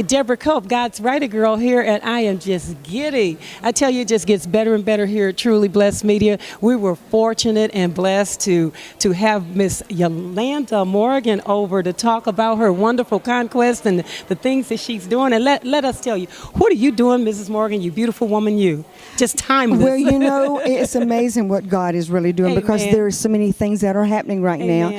Deborah Culp, God's Writer Girl here, and I am just giddy. I tell you, it just gets better and better here at Truly Blessed Media. We were fortunate and blessed to have Miss Yolanda Morgan over to talk about her wonderful conquest and the things that she's doing. And let us tell you, what are you doing, Mrs. Morgan, you beautiful woman, you? Just timeless. Well, you know, it's amazing what God is really doing because there are so many things that are happening right now.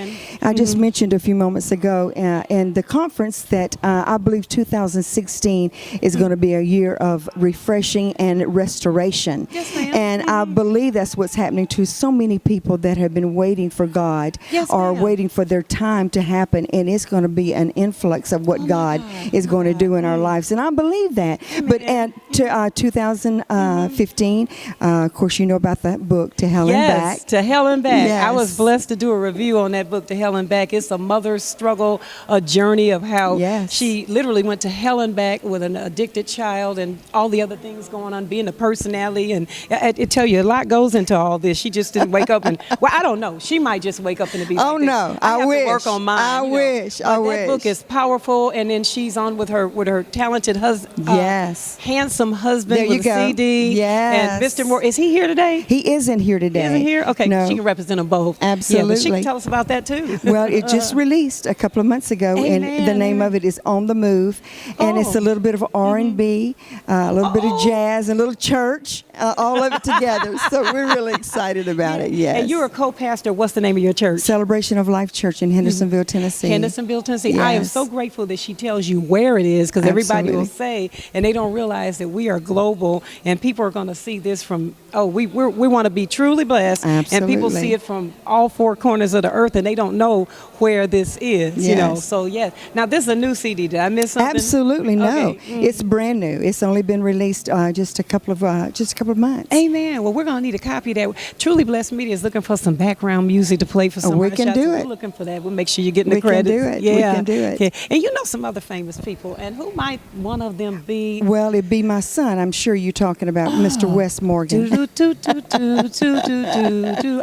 I just mentioned a few moments ago, and the conference that I believe 2016 is going to be a year of refreshing and restoration. Yes, ma'am. And I believe that's what's happening to so many people that have been waiting for God or waiting for their time to happen. And it's going to be an influx of what God is going to do in our lives. And I believe that. But at 2015, of course, you know about that book, To Hell and Back. Yes, To Hell and Back. Yes. I was blessed to do a review on that book, To Hell and Back. It's a mother's struggle, a journey of how she literally went to hell and back with an addicted child and all the other things going on, being a personality. And I tell you, a lot goes into all this. She just didn't wake up and, well, I don't know. She might just wake up and be like, no, I have wish. to work on mine. I wish. That book is powerful. And then she's on with her talented husband, handsome husband with a CD. Yes. And Mr. Moore, is he here today? He isn't here today. He isn't here? Okay, no. She can represent them both. Absolutely. Yeah, but she can tell us about that too. Well, it just released a couple of months ago, and the name of it is On the Move, and it's a little bit of R&B, a little bit of jazz, a little church, all of it together. So we're really excited about it. Yes. And you're a co-pastor. What's the name of your church? Celebration of Life Church in Hendersonville, Tennessee. Hendersonville, Tennessee. Yes. I am so grateful that she tells you where it is, because everybody will say, and they don't realize that we are global, and people are going to see this from, we want to be truly blessed. Absolutely. And people see it from all four corners of the earth, and they don't know where this is. Yes. You know. So yes. Now this is a new CD. Did I miss something? Absolutely no. Okay. It's brand new. It's only been released just a couple of months. Amen. Well, we're gonna need a copy of that. Truly Blessed Media is looking for some background music to play for some. We can do it. We're looking for that. We'll make sure you're getting the credits. We can do it. Yeah. We can do it. Okay. And you know some other famous people, and who might one of them be? Well, it'd be my son. I'm sure you're talking about Mr. Wes Morgan.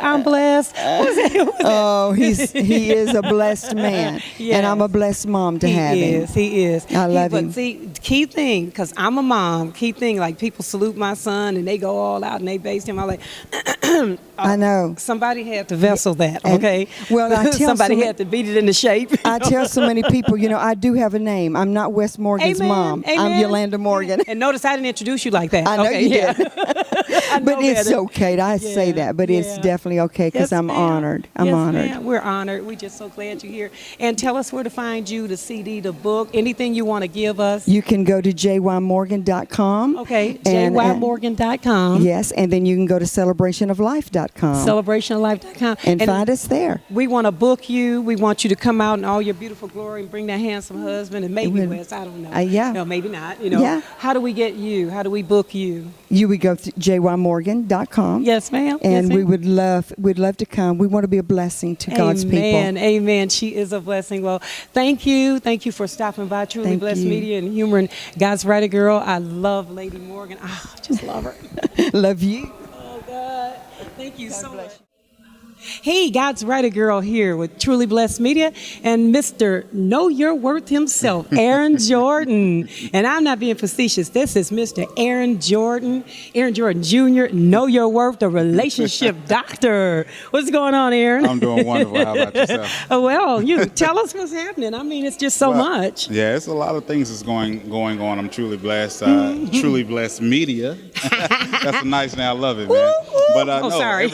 I'm blessed. Oh, he is a blessed man, and I'm a blessed mom to have him. He is. I love him. But see, key thing, because I'm a mom, key thing, like people salute my son and they go all out and they base him. I'm like, I know. Somebody had to vessel that, okay? Well, I tell somebody had to beat it into shape. I tell so many people, you know, I do have a name. I'm not Wes Morgan's mom. I'm Yolanda Morgan. And notice I didn't introduce you like that. I know you did. But it's okay. I Yeah, say that, but it's definitely okay because I'm honored. I'm honored. Ma'am. We're honored. We're just so glad you're here. And tell us where to find you, the CD, the book, anything you want to give us. You can go to jymorgan.com. Okay, jymorgan.com. Yes, and then you can go to celebrationoflife.com. Celebrationoflife.com. And find us there. We want to book you. We want you to come out in all your beautiful glory and bring that handsome husband and maybe Wes. I don't know. No, maybe not. You know. How do we get you? How do we book you? You would go to jymorgan.com. Yes, ma'am. And we'd love to come. We want to be a blessing to God's people. Amen. She is a blessing. Well, thank you. Thank you for stopping by Truly Blessed Media and humoring God's Writer Girl. I love Lady Morgan. I just love her. Love you. Oh, God. Thank you so much. Hey, God's Writer Girl here with Truly Blessed Media and Mr. Know Your Worth himself, Aaron Jordan. And I'm not being facetious. This is Mr. Aaron Jordan Jr., Know Your Worth, the relationship doctor. What's going on, Aaron? I'm doing wonderful. How about yourself? Well, you tell us what's happening. I mean, it's just so much. Yeah, it's a lot of things that's going on. I'm truly blessed. Truly Blessed Media. That's a nice name. I love it, man. But no, sorry.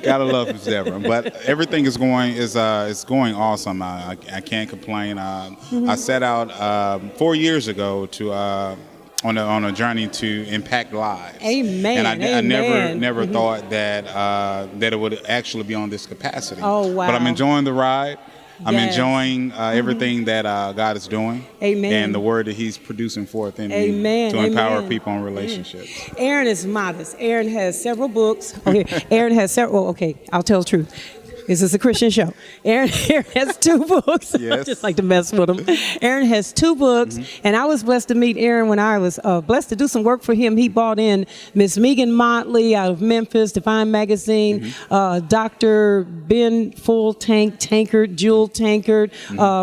Gotta love Miss Deborah. But everything is going awesome. I can't complain. I set out 4 years ago to on a journey to impact lives. Amen. And I never thought that it would actually be on this capacity. Oh, wow. But I'm enjoying the ride. I'm enjoying everything that God is doing. Amen. And the word that He's producing forth in me to empower people in relationships. Aaron is modest. Aaron has several books. Okay, Aaron has several. Okay, I'll tell the truth. This is a Christian show. Aaron has 2 books. Yes. I just like to mess with him. Aaron has 2 books, and I was blessed to meet Aaron when I was blessed to do some work for him. He brought in Miss Megan Motley out of Memphis, Divine Magazine, Dr. Ben Full Tankard, Jewel Tankard,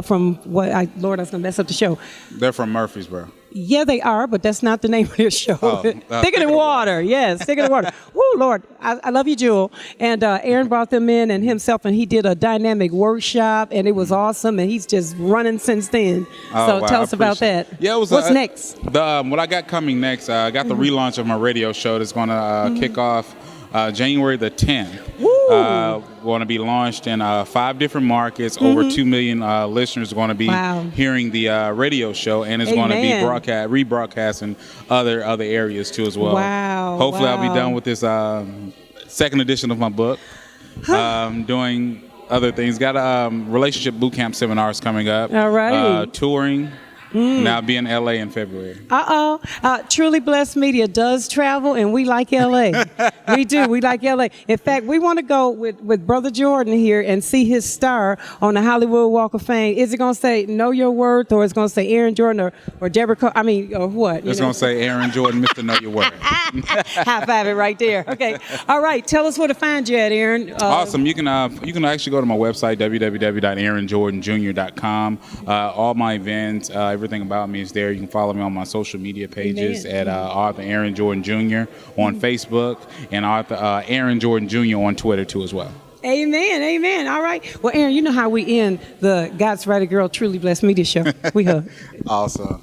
from Lord, I was going to mess up the show. They're from Murfreesboro. Yeah, they are, but that's not the name of their show. Thicker Than Water. Yes, Thicker Than Water. Woo, Lord, I love you, Jewel. And Aaron brought them in and himself, and he did a dynamic workshop, and it was awesome, and he's just running since then. So tell us about that. Yeah, it was. What's next? What I got coming next, I got the relaunch of my radio show that's going to kick off January the 10th. Going to be launched in 5 different markets. Over 2 million listeners are going to be hearing the radio show, and it's going to be rebroadcast in other areas too as well. Wow! Hopefully, I'll be done with this second edition of my book. Doing other things. Got relationship boot camp seminars coming up. All right. Touring. Now I'll be in LA in February. Truly Blessed Media does travel, and we like LA. We do. We like LA. In fact, we want to go with Brother Jordan here and see his star on the Hollywood Walk of Fame. Is it going to say Know Your Worth, or is it going to say Aaron Jordan or Deborah? Or what? It's going to say Aaron Jordan, Mr. Know Your Worth. High five it right there. Okay. All right. Tell us where to find you at, Aaron. Awesome. You can actually go to my website, www.aaronjordanjr.com. All my events, everything about me is there. You can follow me on my social media pages at Arthur Aaron Jordan Jr. on Facebook, and Arthur Aaron Jordan Jr. on Twitter too as well. Amen. Amen. All right. Well, Aaron, you know how we end the God's Writer Girl Truly Blessed Media show. We hug. Awesome.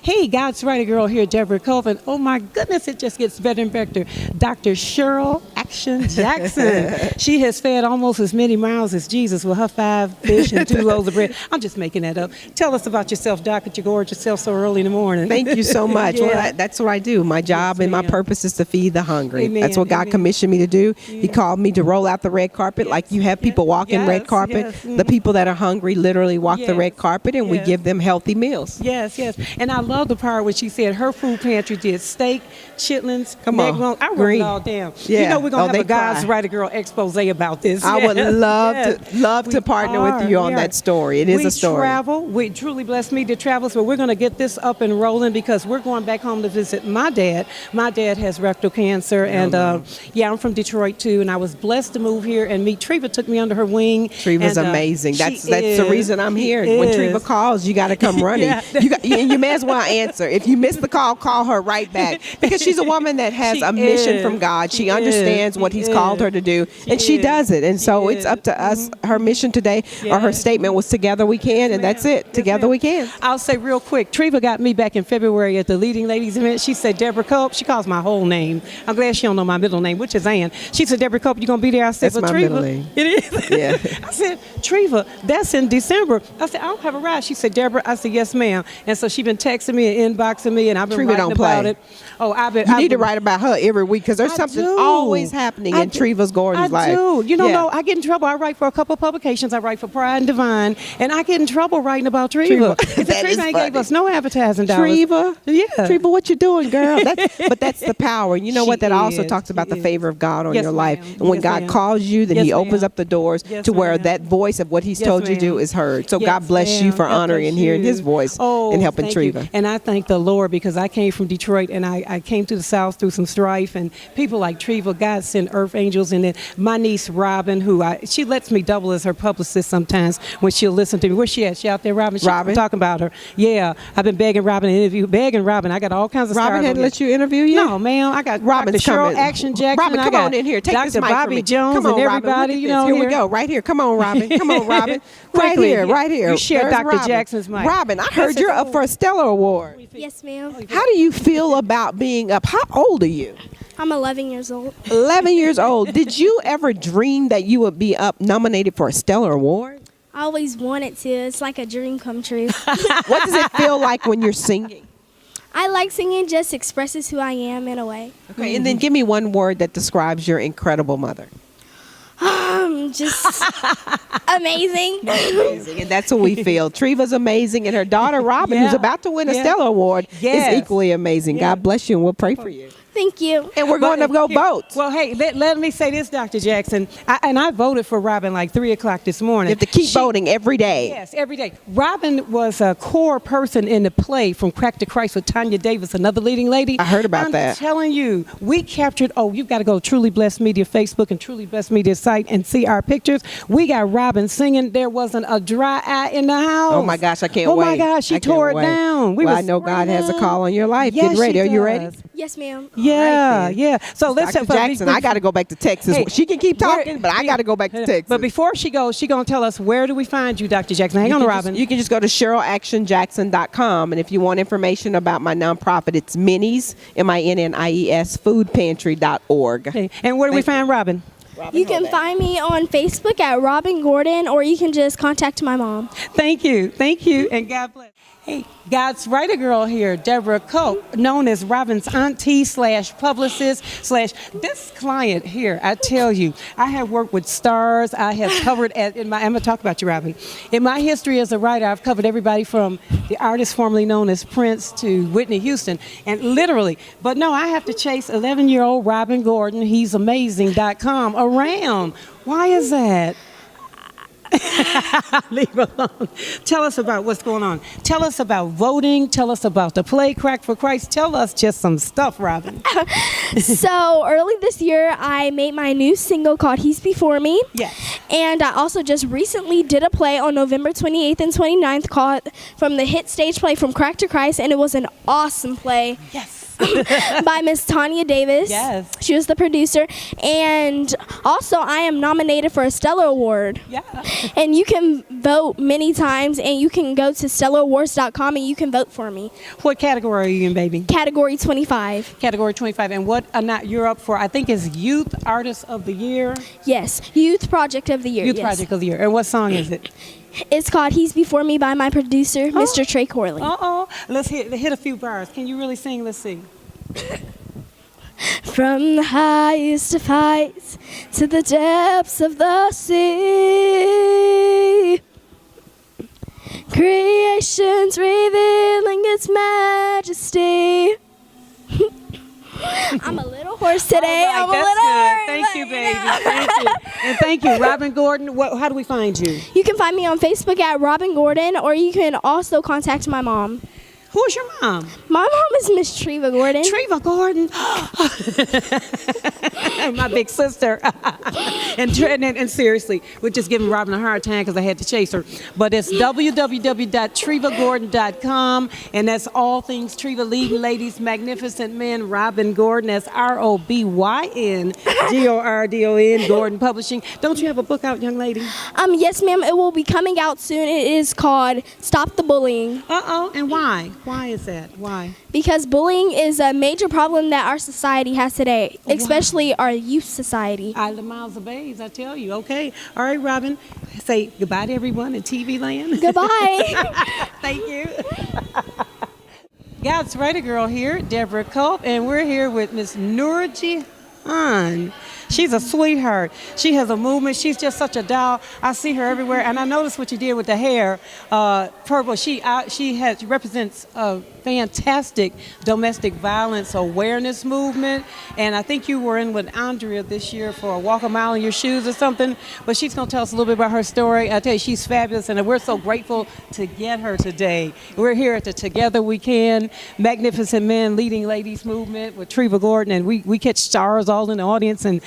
Hey, God's Writer Girl here, Deborah Colvin. Oh my goodness, it just gets better and better. Dr. Cheryl Action Jackson. She has fed almost as many miles as Jesus with her 5 fish and 2 loaves of bread. I'm just making that up. Tell us about yourself, Doc, that you gorge yourself so early in the morning. Thank you so much. Well, that's what I do. My job and my purpose is to feed the hungry. Amen. That's what God commissioned me to do. He called me to roll out the red carpet like you have people walking red carpet. The people that are hungry literally walk the red carpet, and we give them healthy meals. Yes. And I love the part where she said her food pantry did steak, chitlins, neck bone. I wrote it all down. Yeah. You know we're going to have a God's Writer Girl expose about this. I would love to partner with you on that story. It is a story. We travel. We truly blessed me to travel, so we're going to get this up and rolling because we're going back home to visit my dad. My dad has rectal cancer, and I'm from Detroit too, and I was blessed to move here and meet Treva. Took me under her wing. Treva's amazing. That's the reason I'm here. When Treva calls, you got to come running. You may as well answer. If you miss the call her right back, because she's a woman that has a mission from God. She understands what He's called her to do, and she does it. And so it's up to us. Her mission today, or her statement was "Together we can," and that's it. Together we can. I'll say real quick, Treva got me back in February at the Leading Ladies event. She said, Deborah Culp. She calls my whole name. I'm glad she don't know my middle name, which is Ann. She said, Deborah Culp, you gonna be there? I said, that's my Treva, middle name. It is. Yeah. I said, Treva, that's in December. I said, I don't have a ride. She said, Deborah. I said, yes, ma'am. And so she been texting me and inboxing me, and I've been Treva writing about it. Oh, you need to write about her every week, because there's something always happening in Treva's gorgeous life. I do. You know, no, I get in trouble. I write for a couple of publications. I write for Pride and Divine, and I get in trouble writing about Treva. Treva ain't gave us no advertising dollars. Treva? Yeah. Treva, what you doing, girl? But that's the power. You know what? That also talks about the favor of God on your life. And when God calls you, then He opens up the doors to where that voice of what He's told you to do is heard. So God bless you for honoring and hearing His voice and helping Treva. And I thank the Lord, because I came from Detroit, and I came to the South through some strife, and people like Treva, God sent earth angels. And then my niece Robyn, she lets me double as her publicist sometimes when she'll listen to me. Where's she at? She out there, Robyn? I'm talking about her. Yeah, I've been begging Robyn to interview. Robyn. I got all kinds of stars. Robyn hadn't let you interview you? No, ma'am. I got Robyn's Dr. Cheryl Action Jackson. Robyn, come on in here. Take Dr. this mic Bobby from me. Jones Come on, and everybody. Robyn, here we go. Right here. Come on, Robyn. Come on, Robyn. Right here. You share Dr. Jackson's mic. Robyn, I heard you're up for a Stellar Award. Yes, ma'am. How do you feel about being up? How old are you? I'm 11 years old. 11 years old. Did you ever dream that you would be up nominated for a Stellar Award? I always wanted to. It's like a dream come true. What does it feel like when you're singing? I like singing, just expresses who I am in a way. Okay, and then give me one word that describes your incredible mother. Just amazing. Amazing, and that's what we feel. Treva's amazing, and her daughter Robyn, who's about to win a Stellar Award, is equally amazing. God bless you, and we'll pray for you. Thank you. And we're going to go vote. Well, hey, let me say this, Dr. Jackson. I voted for Robyn like 3 o'clock this morning. You have to keep voting every day. Yes, every day. Robyn was a core person in the play From Crack to Christ with Tanya Davis, another leading lady. I heard about that. I'm telling you, we captured, you've got to go to Truly Blessed Media Facebook and Truly Blessed Media site and see our pictures. We got Robyn singing. There wasn't a dry eye in the house. Oh, my gosh, I can't wait. Oh, my gosh, she tore it down. I know God has a call on your life. Yes, Get ready. Are you ready? Yes, ma'am. Yeah, right, yeah. So let's Dr. Jackson, I got to go back to Texas. Hey, she can keep talking, but I got to go back to Texas. But before she goes, she's going to tell us, where do we find you, Dr. Jackson? Hang on, Robyn. You can just go to CherylActionJackson.com, and if you want information about my nonprofit, it's Minnies, MINNIES, foodpantry.org. Okay. And where do we find Robyn? You can find me on Facebook at Robyn Gordon, or you can just contact my mom. Thank you, and God bless. Hey, God's writer girl here, Deborah Culp, known as Robyn's auntie / publicist / this client here. I tell you, I have worked with stars. I have covered I'm going to talk about you, Robyn. In my history as a writer, I've covered everybody from the artist formerly known as Prince to Whitney Houston, and literally. But no, I have to chase 11-year-old Robyn Gordon. He's amazing.com around. Why is that? Leave alone. Tell us about what's going on. Tell us about voting. Tell us about the play Crack for Christ. Tell us just some stuff, Robyn. So early this year, I made my new single called He's Before Me. Yes. And I also just recently did a play on November 28th and 29th called from the hit stage play From Crack to Christ, and it was an awesome play. Yes. By Miss Tanya Davis. Yes. She was the producer. And also, I am nominated for a Stellar Award. Yeah. And you can vote many times, and you can go to stellarawards.com and you can vote for me. What category are you in, baby? Category 25. Category 25. And what you're up for, I think, is Youth Artist of the Year? Yes. Youth Project of the Year. Youth yes. Project of the Year. And what song is it? It's called He's Before Me by my producer, Mr. Trey Corley. Let's hit a few bars. Can you really sing? Let's see. From the highest of heights to the depths of the sea, creation's revealing its majesty. I'm a little hoarse today. All right, I'm a that's little good. hoarse. Thank you, baby. Thank you. And thank you, Robyn Gordon. How do we find you? You can find me on Facebook at Robyn Gordon, or you can also contact my mom. Who's your mom? My mom is Miss Treva Gordon. Treva Gordon. My big sister. and seriously, we're just giving Robyn a hard time because I had to chase her. But it's www.trevagordon.com, and that's all things Treva, leading ladies, magnificent men, Robyn Gordon. That's ROBYN GORDON, Gordon Publishing. Don't you have a book out, young lady? Yes, ma'am. It will be coming out soon. It is called Stop the Bullying. And why? Why is that? Why? Because bullying is a major problem that our society has today, especially our youth society. The miles of babes, I tell you. Okay. All right, Robyn. Say goodbye to everyone in TV land. Goodbye. Thank you. God's writer girl here, Deborah Culp, and we're here with Miss Noor Jehan. She's a sweetheart. She has a movement. She's just such a doll. I see her everywhere, and I noticed what you did with the hair. Purple. She represents a fantastic domestic violence awareness movement, and I think you were in with Andrea this year for a walk a mile in your shoes or something. But she's going to tell us a little bit about her story. I tell you, she's fabulous, and we're so grateful to get her today. We're here at the Together We Can Magnificent Men Leading Ladies movement with Treva Gordon, and we catch stars all in the audience, and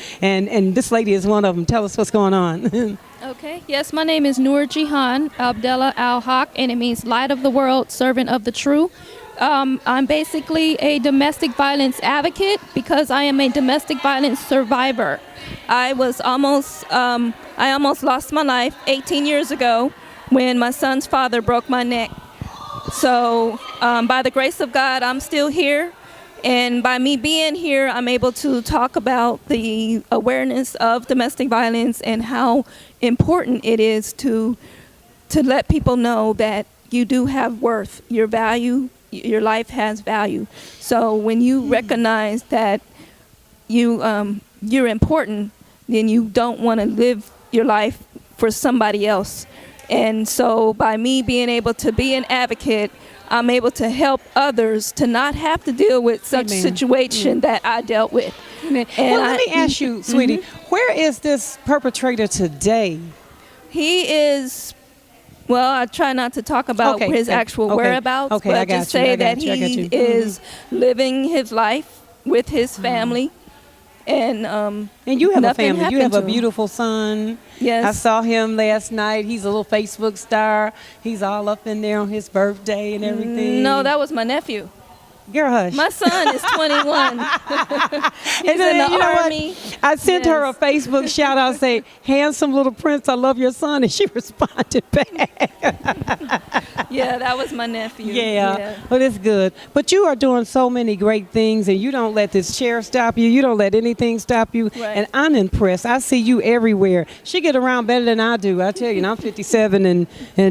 this lady is one of them. Tell us what's going on. Okay. Yes, my name is Noor Jehan Abdullah Al-Haqq, and it means light of the world, servant of the true. I'm basically a domestic violence advocate because I am a domestic violence survivor. I almost lost my life 18 years ago when my son's father broke my neck. So by the grace of God, I'm still here. And by me being here, I'm able to talk about the awareness of domestic violence and how important it is to let people know that you do have worth, your value, your life has value. So when you recognize that you're important, then you don't want to live your life for somebody else. And so by me being able to be an advocate, I'm able to help others to not have to deal with such situation that I dealt with. Amen. Well, let me ask you, sweetie, where is this perpetrator today? He is, well, I try not to talk about his actual whereabouts, but just say that he is living his life with his family. And you have a family. You have a beautiful son. Yes. I saw him last night. He's a little Facebook star. He's all up in there on his birthday and everything. No, that was my nephew. Girl, hush. My son is 21. He's in the Army. I sent her a Facebook shout out saying, handsome little prince, I love your son. And she responded back. Yeah, that was my nephew. Yeah. Well, it's good. But you are doing so many great things, and you don't let this chair stop you. You don't let anything stop you. Right. And I'm impressed. I see you everywhere. She get around better than I do. I tell you, and I'm 57, and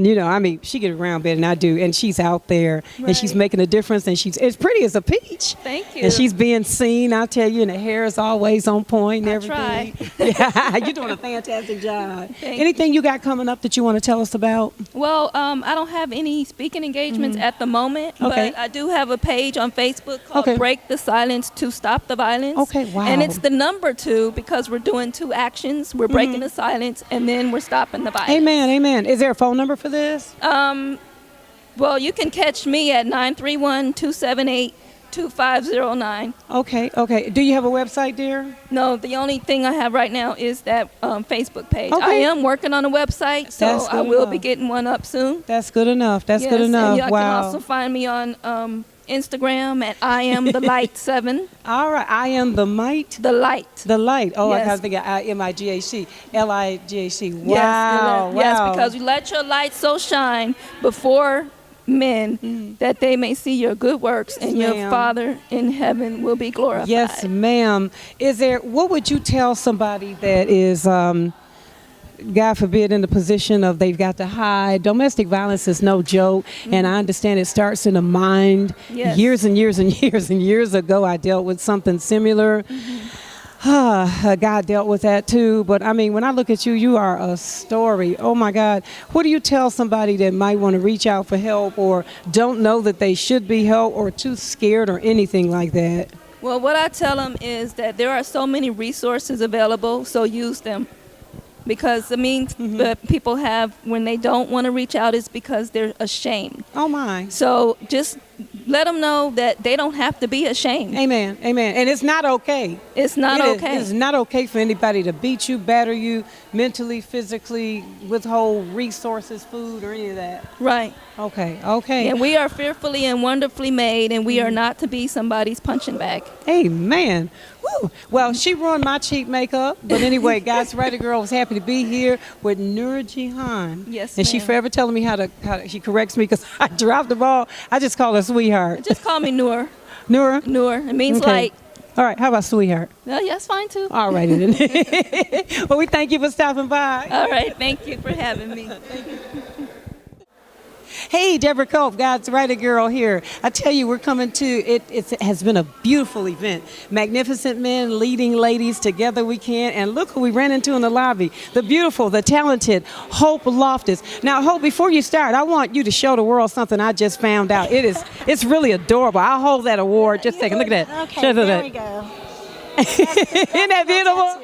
you know, I mean, she get around better than I do. And she's out there, and she's making a difference, and she's as pretty as a peach. Thank you. And she's being seen, I tell you, and the hair is always on point and everything. Try. Yeah, you're doing a fantastic job. Anything you got coming up that you want to tell us about? Well, I don't have any speaking engagements at the moment, but I do have a page on Facebook called Break the Silence to Stop the Violence. Okay, wow. And it's the number 2 because we're doing 2 actions. We're breaking the silence, and then we're stopping the violence. Amen, amen. Is there a phone number for this? Well, you can catch me at 931-278-2509. Okay. Do you have a website, dear? No, the only thing I have right now is that Facebook page. Okay. I am working on a website, so I will be getting one up soon. That's good enough. That's good enough. And you can also find me on Instagram at I am the light 7. All right, I am the might. The light. The light. Oh, Yes. I was thinking MIGAC, LIGAC. Wow, Yes, wow. yes, because you let your light so shine before men that they may see your good works, and your Father in heaven will be glorified. Yes, ma'am. What would you tell somebody that is, God forbid, in the position of they've got to hide? Domestic violence is no joke, and I understand it starts in the mind. Yes. Years and years and years and years ago, I dealt with something similar. God dealt with that too. But I mean, when I look at you, you are a story. Oh my God. What do you tell somebody that might want to reach out for help, or don't know that they should be helped, or too scared, or anything like that? Well, what I tell them is that there are so many resources available, so use them. Because the people have, when they don't want to reach out, is because they're ashamed. Oh my. So just let them know that they don't have to be ashamed. Amen. Amen. And it's not okay. It's not okay. It's not okay for anybody to beat you, batter you, mentally, physically, withhold resources, food, or any of that. Right. Okay. And we are fearfully and wonderfully made, and we are not to be somebody's punching bag. Amen. Woo. Well, she ruined my cheap makeup. But anyway, guys, Writer Girl was happy to be here with Noor Jehan. Yes, and she forever telling me how she corrects me because I dropped the ball. I just call her sweetheart. Just call me Noor. Noor? Noor. It means light. All right. How about sweetheart? No, yeah, that's fine too. All righty then. Well, we thank you for stopping by. All right. Thank you for having me. Thank you. Hey, Deborah Culp, God's Writer Girl here. I tell you, we're coming to it. It has been a beautiful event. Magnificent men leading ladies together we can. And look who we ran into in the lobby. The beautiful, the talented Hope Loftis. Now, Hope, before you start, I want you to show the world something I just found out. It's really adorable. I'll hold that award. Just a second. Look at that. Okay, there we go. Isn't that beautiful?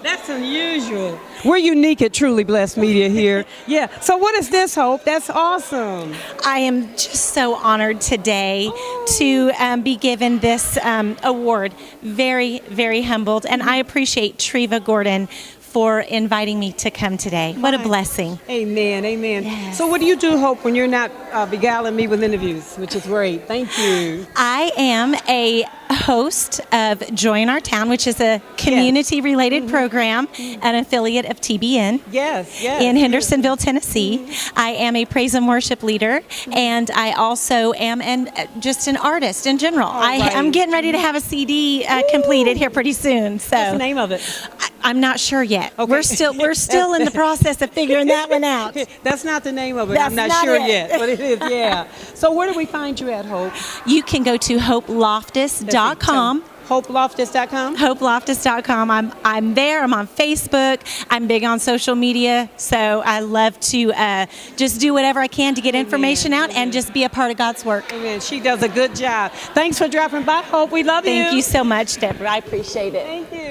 That's unusual. We're unique at Truly Blessed Media here. Yeah. So what is this, Hope? That's awesome. I am just so honored today to be given this award. Very, very humbled. And I appreciate Treva Gordon for inviting me to come today. What a blessing. Amen. Amen. Yes. So what do you do, Hope, when you're not beguiling me with interviews, which is great? Thank you. I am a host of Joy in Our Town, which is a community-related program, an affiliate of TBN. Yes. In Hendersonville, Tennessee. I am a praise and worship leader, and I also am just an artist in general. I'm getting ready to have a CD completed here pretty soon. So what's the name of it? I'm not sure yet. Okay. We're still in the process of figuring that one out. That's not the name of it. That's I'm not not sure it. yet, but it is. Yeah. So where do we find you at, Hope? You can go to hopeloftus.com. HopeLoftis.com? HopeLoftis.com. I'm there. I'm on Facebook. I'm big on social media. So I love to just do whatever I can to get information out and just be a part of God's work. Amen. She does a good job. Thanks for dropping by, Hope. We love you. Thank you so much, Deborah. I appreciate it. Thank you.